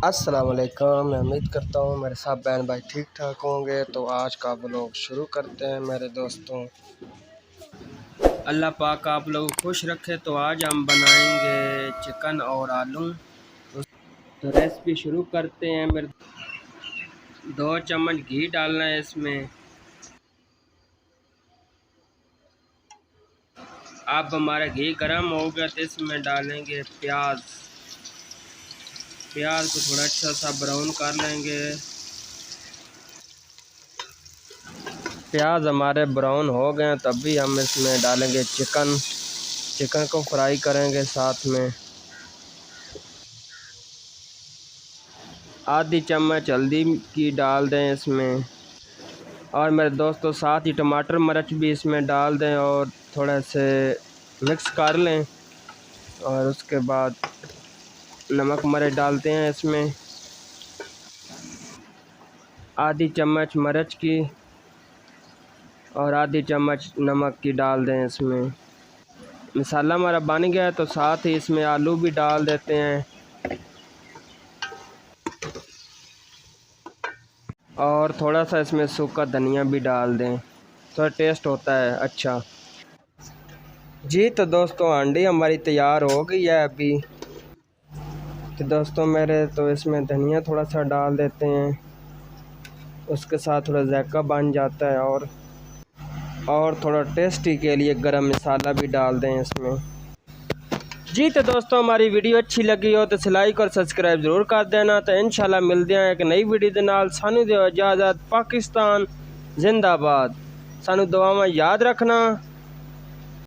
अस्सलाम वालेकुम। मैं उम्मीद करता हूँ मेरे सब बहन भाई ठीक ठाक होंगे। तो आज का व्लॉग शुरू करते हैं मेरे दोस्तों। अल्लाह पाक आप लोग खुश रखे। तो आज हम बनाएंगे चिकन और आलू। तो रेसिपी शुरू करते हैं। मेरे 2 चम्मच घी डालना है इसमें। अब हमारा घी गर्म हो गया तो इसमें डालेंगे प्याज। प्याज को थोड़ा अच्छा सा ब्राउन कर लेंगे। प्याज हमारे ब्राउन हो गए तभी हम इसमें डालेंगे चिकन। चिकन को फ्राई करेंगे। साथ में आधी चम्मच हल्दी की डाल दें इसमें। और मेरे दोस्तों साथ ही टमाटर मिर्च भी इसमें डाल दें और थोड़ा से मिक्स कर लें। और उसके बाद नमक मिर्च डालते हैं इसमें। आधी चम्मच मिर्च की और आधी चम्मच नमक की डाल दें इसमें। मसाला हमारा बन गया है तो साथ ही इसमें आलू भी डाल देते हैं। और थोड़ा सा इसमें सूखा धनिया भी डाल दें, थोड़ा टेस्ट होता है अच्छा जी। तो दोस्तों हांडी हमारी तैयार हो गई है अभी। तो दोस्तों मेरे तो इसमें धनिया थोड़ा सा डाल देते हैं, उसके साथ थोड़ा जायका बन जाता है। और थोड़ा टेस्टी के लिए गरम मसाला भी डाल दें इसमें जी। तो दोस्तों हमारी वीडियो अच्छी लगी हो तो लाइक और सब्सक्राइब जरूर कर देना। तो इंशाल्लाह मिलते हैं एक नई वीडियो के नाल। सानू दिओ इजाज़त। पाकिस्तान जिंदाबाद। सानू दुआ में याद रखना।